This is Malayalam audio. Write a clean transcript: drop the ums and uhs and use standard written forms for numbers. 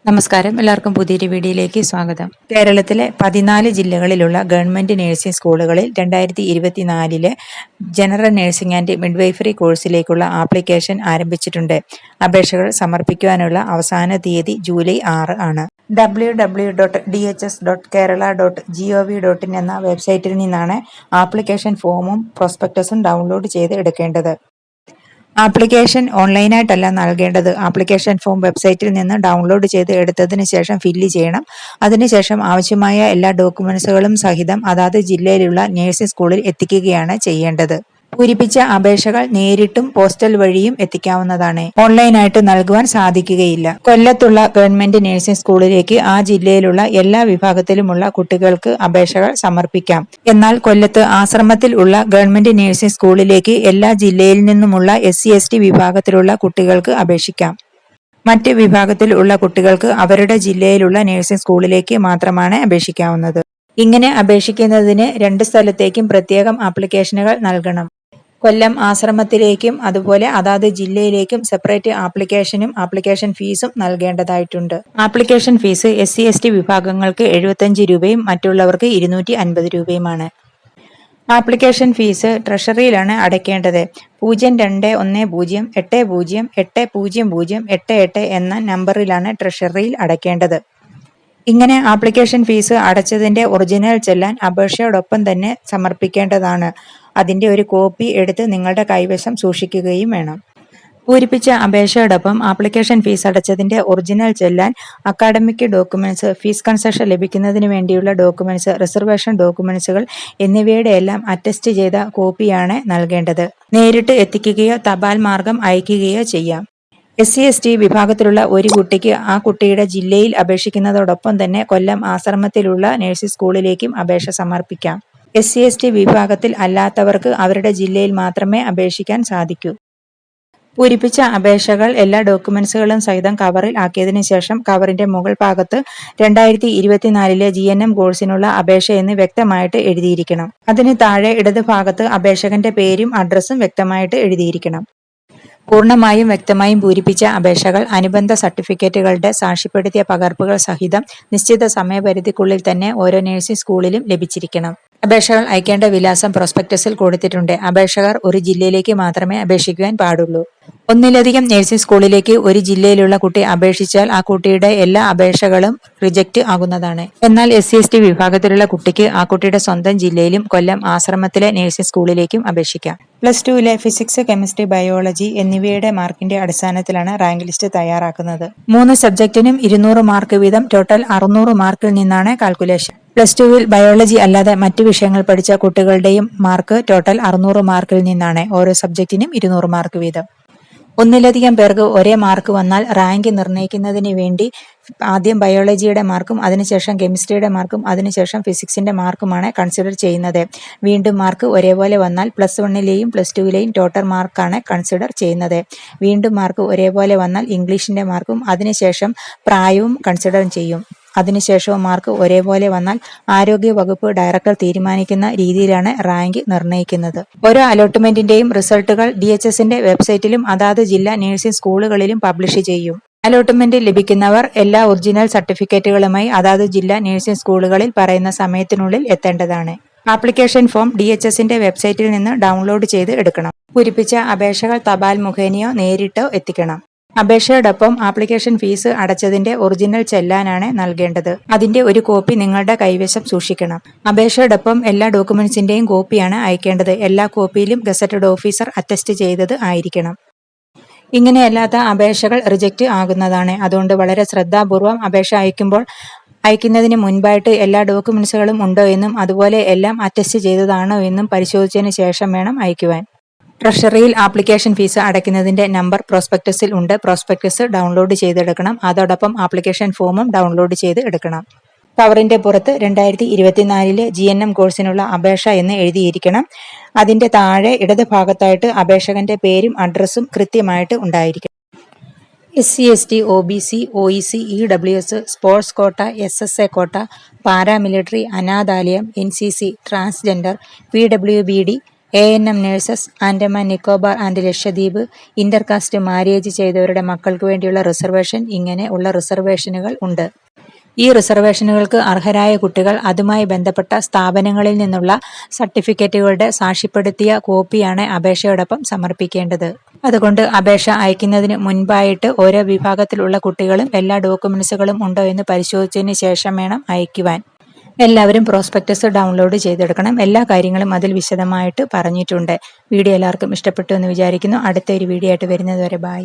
നമസ്കാരം, എല്ലാവർക്കും പുതിയൊരു വീഡിയോയിലേക്ക് സ്വാഗതം. കേരളത്തിലെ 14 ജില്ലകളിലുള്ള ഗവൺമെന്റ് നഴ്സിംഗ് സ്കൂളുകളിൽ 2024 ജനറൽ നഴ്സിംഗ് ആൻഡ് മിഡ്വൈഫറി കോഴ്സിലേക്കുള്ള ആപ്ലിക്കേഷൻ ആരംഭിച്ചിട്ടുണ്ട്. അപേക്ഷകൾ സമർപ്പിക്കുവാനുള്ള അവസാന തീയതി ജൂലൈ 6 ആണ്. www.dhs.kerala.gov.in എന്ന വെബ്സൈറ്റിൽ നിന്നാണ് ആപ്ലിക്കേഷൻ ഫോമും പ്രോസ്പെക്ടസും ഡൗൺലോഡ് ചെയ്ത് എടുക്കേണ്ടത്. ആപ്ലിക്കേഷൻ ഓൺലൈനായിട്ടല്ല നൽകേണ്ടത്. ആപ്ലിക്കേഷൻ ഫോം വെബ്സൈറ്റിൽ നിന്ന് ഡൗൺലോഡ് ചെയ്ത് എടുത്തതിന് ശേഷം ഫില്ല് ചെയ്യണം. അതിനുശേഷം ആവശ്യമായ എല്ലാ ഡോക്യുമെന്റ്സുകളും സഹിതം അതാത് ജില്ലയിലുള്ള നഴ്സിംഗ് സ്കൂളിൽ എത്തിക്കുകയാണ് ചെയ്യേണ്ടത്. പൂരിപ്പിച്ച അപേക്ഷകൾ നേരിട്ടും പോസ്റ്റൽ വഴിയും എത്തിക്കാവുന്നതാണ്. ഓൺലൈനായിട്ട് നൽകുവാൻ സാധിക്കുകയില്ല. കൊല്ലത്തുള്ള ഗവൺമെന്റ് നഴ്സിംഗ് സ്കൂളിലേക്ക് ആ ജില്ലയിലുള്ള എല്ലാ വിഭാഗത്തിലുമുള്ള കുട്ടികൾക്ക് അപേക്ഷകൾ സമർപ്പിക്കാം. എന്നാൽ കൊല്ലത്ത് ആശ്രമത്തിൽ ഉള്ള ഗവൺമെന്റ് നഴ്സിംഗ് സ്കൂളിലേക്ക് എല്ലാ ജില്ലയിൽ നിന്നുമുള്ള SC/ST വിഭാഗത്തിലുള്ള കുട്ടികൾക്ക് അപേക്ഷിക്കാം. മറ്റ് വിഭാഗത്തിൽ ഉള്ള കുട്ടികൾക്ക് അവരുടെ ജില്ലയിലുള്ള നഴ്സിംഗ് സ്കൂളിലേക്ക് മാത്രമാണ് അപേക്ഷിക്കാവുന്നത്. ഇങ്ങനെ അപേക്ഷിക്കുന്നതിന് 2 സ്ഥലത്തേക്കും പ്രത്യേകം ആപ്ലിക്കേഷനുകൾ നൽകണം. കൊല്ലം ആശ്രമത്തിലേക്കും അതുപോലെ അതാത് ജില്ലയിലേക്കും സെപ്പറേറ്റ് ആപ്ലിക്കേഷനും ആപ്ലിക്കേഷൻ ഫീസും നൽകേണ്ടതായിട്ടുണ്ട്. ആപ്ലിക്കേഷൻ ഫീസ് SC/ST വിഭാഗങ്ങൾക്ക് 75 രൂപയും മറ്റുള്ളവർക്ക് 250 രൂപയുമാണ്. ആപ്ലിക്കേഷൻ ഫീസ് ട്രഷറിയിലാണ് അടയ്ക്കേണ്ടത്. 0210808088 എന്ന നമ്പറിലാണ് ട്രഷറിയിൽ അടയ്ക്കേണ്ടത്. ഇങ്ങനെ ആപ്ലിക്കേഷൻ ഫീസ് അടച്ചതിന്റെ ഒറിജിനൽ ചെല്ലാൻ അപേക്ഷയോടൊപ്പം തന്നെ സമർപ്പിക്കേണ്ടതാണ്. അതിന്റെ ഒരു കോപ്പി എടുത്ത് നിങ്ങളുടെ കൈവശം സൂക്ഷിക്കുകയും വേണം. പൂരിപ്പിച്ച അപേക്ഷയോടൊപ്പം ആപ്ലിക്കേഷൻ ഫീസ് അടച്ചതിന്റെ ഒറിജിനൽ ചെല്ലാൻ അക്കാഡമിക് ഡോക്യുമെന്റ്സ്, ഫീസ് കൺസെഷൻ ലഭിക്കുന്നതിന് വേണ്ടിയുള്ള ഡോക്യുമെന്റ്സ്, റിസർവേഷൻ ഡോക്യുമെന്റ്സുകൾ എന്നിവയുടെ എല്ലാം അറ്റസ്റ്റ് ചെയ്ത കോപ്പിയാണ് നൽകേണ്ടത്. നേരിട്ട് എത്തിക്കുകയോ തപാൽ മാർഗം അയക്കുകയോ ചെയ്യാം. SC/ST വിഭാഗത്തിലുള്ള ഒരു കുട്ടിക്ക് ആ കുട്ടിയുടെ ജില്ലയിൽ അപേക്ഷിക്കുന്നതോടൊപ്പം തന്നെ കൊല്ലം ആശ്രമത്തിലുള്ള നഴ്സിംഗ് സ്കൂളിലേക്കും അപേക്ഷ സമർപ്പിക്കാം. SC/ST വിഭാഗത്തിൽ അല്ലാത്തവർക്ക് അവരുടെ ജില്ലയിൽ മാത്രമേ അപേക്ഷിക്കാൻ സാധിക്കൂ. പൂരിപ്പിച്ച അപേക്ഷകൾ എല്ലാ ഡോക്യുമെന്റ്സുകളും സഹിതം കവറിൽ ആക്കിയതിനു ശേഷം കവറിന്റെ മുകൾ ഭാഗത്ത് 2024 GNM കോഴ്സിനുള്ള അപേക്ഷ എന്ന് വ്യക്തമായിട്ട് എഴുതിയിരിക്കണം. അതിന് താഴെ ഇടത് ഭാഗത്ത് അപേക്ഷകന്റെ പേരും അഡ്രസ്സും വ്യക്തമായിട്ട് എഴുതിയിരിക്കണം. പൂർണ്ണമായും വ്യക്തമായും പൂരിപ്പിച്ച അപേക്ഷകൾ അനുബന്ധ സർട്ടിഫിക്കറ്റുകളുടെ സാക്ഷ്യപ്പെടുത്തിയ പകർപ്പുകൾ സഹിതം നിശ്ചിത സമയപരിധിക്കുള്ളിൽ തന്നെ ഓരോ നഴ്സിംഗ് സ്കൂളിലും ലഭിച്ചിരിക്കണം. അപേക്ഷകൾ അയക്കേണ്ട വിലാസം പ്രോസ്പെക്ടസിൽ കൊടുത്തിട്ടുണ്ട്. അപേക്ഷകർ ഒരു ജില്ലയിലേക്ക് മാത്രമേ അപേക്ഷിക്കുവാൻ പാടുള്ളൂ. ഒന്നിലധികം നഴ്സിംഗ് സ്കൂളിലേക്ക് ഒരു ജില്ലയിലുള്ള കുട്ടി അപേക്ഷിച്ചാൽ ആ കുട്ടിയുടെ എല്ലാ അപേക്ഷകളും റിജക്റ്റ് ആകുന്നതാണ്. എന്നാൽ SC/ST വിഭാഗത്തിലുള്ള കുട്ടിക്ക് ആ കുട്ടിയുടെ സ്വന്തം ജില്ലയിലും കൊല്ലം ആശ്രമത്തിലെ നഴ്സിംഗ് സ്കൂളിലേക്കും അപേക്ഷിക്കാം. +2 ഫിസിക്സ്, കെമിസ്ട്രി, ബയോളജി എന്നിവയുടെ മാർക്കിന്റെ അടിസ്ഥാനത്തിലാണ് റാങ്ക് ലിസ്റ്റ് തയ്യാറാക്കുന്നത്. 3 സബ്ജക്റ്റിനും 200 മാർക്ക് വീതം ടോട്ടൽ 600 മാർക്കിൽ നിന്നാണ് കാൽക്കുലേഷൻ. +2 ബയോളജി അല്ലാതെ മറ്റു വിഷയങ്ങൾ പഠിച്ച കുട്ടികളുടെയും മാർക്ക് ടോട്ടൽ 600 മാർക്കിൽ നിന്നാണ്. ഓരോ സബ്ജക്റ്റിനും 200 മാർക്ക് വീതം. ഒന്നിലധികം പേർക്ക് ഒരേ മാർക്ക് വന്നാൽ റാങ്ക് നിർണ്ണയിക്കുന്നതിന് വേണ്ടി ആദ്യം ബയോളജിയുടെ മാർക്കും അതിനുശേഷം കെമിസ്ട്രിയുടെ മാർക്കും അതിനുശേഷം ഫിസിക്സിന്റെ മാർക്കുമാണ് കൺസിഡർ ചെയ്യുന്നത്. വീണ്ടും മാർക്ക് ഒരേപോലെ വന്നാൽ +1ലെയും +2ലെയും ടോട്ടൽ മാർക്കാണ് കൺസിഡർ ചെയ്യുന്നത്. വീണ്ടും മാർക്ക് ഒരേപോലെ വന്നാൽ ഇംഗ്ലീഷിന്റെ മാർക്കും അതിനുശേഷം പ്രായവും കൺസിഡർ ചെയ്യും. അതിനുശേഷവും മാർക്ക് ഒരേപോലെ വന്നാൽ ആരോഗ്യ വകുപ്പ് ഡയറക്ടർ തീരുമാനിക്കുന്ന രീതിയിലാണ് റാങ്ക് നിർണ്ണയിക്കുന്നത്. ഓരോ അലോട്ട്മെന്റിന്റെയും റിസൾട്ടുകൾ DHSന്റെ വെബ്സൈറ്റിലും അതാത് ജില്ലാ നഴ്സിംഗ് സ്കൂളുകളിലും പബ്ലിഷ് ചെയ്യും. അലോട്ട്മെന്റ് ലഭിക്കുന്നവർ എല്ലാ ഒറിജിനൽ സർട്ടിഫിക്കറ്റുകളുമായി അതാത് ജില്ലാ നഴ്സിംഗ് സ്കൂളുകളിൽ പറയുന്ന സമയത്തിനുള്ളിൽ എത്തേണ്ടതാണ്. ആപ്ലിക്കേഷൻ ഫോം DHSന്റെ വെബ്സൈറ്റിൽ നിന്ന് ഡൗൺലോഡ് ചെയ്ത് എടുക്കണം. പൂരിപ്പിച്ച അപേക്ഷകൾ തപാൽ മുഖേനയോ നേരിട്ടോ എത്തിക്കണം. അപേക്ഷയോടൊപ്പം ആപ്ലിക്കേഷൻ ഫീസ് അടച്ചതിന്റെ ഒറിജിനൽ ചെല്ലാനാണ് നൽകേണ്ടത്. അതിന്റെ ഒരു കോപ്പി നിങ്ങളുടെ കൈവശം സൂക്ഷിക്കണം. അപേക്ഷയോടൊപ്പം എല്ലാ ഡോക്യുമെന്റ്സിന്റെയും കോപ്പിയാണ് അയക്കേണ്ടത്. എല്ലാ കോപ്പിയിലും ഗസറ്റഡ് ഓഫീസർ അറ്റസ്റ്റ് ചെയ്തത് ആയിരിക്കണം. ഇങ്ങനെയല്ലാത്ത അപേക്ഷകൾ റിജക്റ്റ് ആകുന്നതാണ്. അതുകൊണ്ട് വളരെ ശ്രദ്ധാപൂർവം അപേക്ഷ അയക്കുന്നതിന് മുൻപായിട്ട് എല്ലാ ഡോക്യുമെന്റ്സുകളും ഉണ്ടോ എന്നും അതുപോലെ എല്ലാം അറ്റസ്റ്റ് ചെയ്തതാണോ എന്നും പരിശോധിച്ചതിന് ശേഷം വേണം അയക്കുവാൻ. ട്രഷറിയിൽ ആപ്ലിക്കേഷൻ ഫീസ് അടയ്ക്കുന്നതിന്റെ നമ്പർ പ്രോസ്പെക്ടസിൽ ഉണ്ട്. പ്രോസ്പെക്ടസ് ഡൗൺലോഡ് ചെയ്തെടുക്കണം. അതോടൊപ്പം ആപ്ലിക്കേഷൻ ഫോമും ഡൗൺലോഡ് ചെയ്ത് എടുക്കണം. കവറിന്റെ പുറത്ത് 2024 GNM കോഴ്സിനുള്ള അപേക്ഷ എന്ന് എഴുതിയിരിക്കണം. അതിന്റെ താഴെ ഇടത് ഭാഗത്തായിട്ട് അപേക്ഷകന്റെ പേരും അഡ്രസ്സും കൃത്യമായിട്ട് ഉണ്ടായിരിക്കണം. SC/ST, OBC, OEC, EWS, sports quota, SSA quota, paramilitary, അനാഥാലയം, NCC, transgender, PWBD, ANM nurses, Andaman Nicobar and Lakshadweep, intercaste marriage ചെയ്തവരുടെ മക്കൾക്ക് വേണ്ടിയുള്ള റിസർവേഷൻ ഇങ്ങനെ ഉള്ള റിസർവേഷനുകൾ ഉണ്ട്. ഈ റിസർവേഷനുകൾക്ക് അർഹരായ കുട്ടികൾ അതുമായി ബന്ധപ്പെട്ട സ്ഥാപനങ്ങളിൽ നിന്നുള്ള സർട്ടിഫിക്കറ്റുകളുടെ സാക്ഷ്യപ്പെടുത്തിയ കോപ്പിയാണ് അപേക്ഷയോടൊപ്പം സമർപ്പിക്കേണ്ടത്. അതുകൊണ്ട് അപേക്ഷ അയക്കുന്നതിന് മുൻപായിട്ട് ഓരോ വിഭാഗത്തിലുള്ള കുട്ടികളും എല്ലാ ഡോക്യുമെന്റ്സുകളും ഉണ്ടോ എന്ന് പരിശോധിച്ചതിന് ശേഷം വേണം അയക്കുവാൻ. എല്ലാവരും പ്രോസ്പെക്ടസ് ഡൗൺലോഡ് ചെയ്തെടുക്കണം. എല്ലാ കാര്യങ്ങളും അതിൽ വിശദമായിട്ട് പറഞ്ഞിട്ടുണ്ട്. വീഡിയോ എല്ലാവർക്കും ഇഷ്ടപ്പെട്ടു എന്ന് വിചാരിക്കുന്നു. അടുത്ത ഒരു വീഡിയോ ആയിട്ട് വരുന്നത് വരെ ബൈ.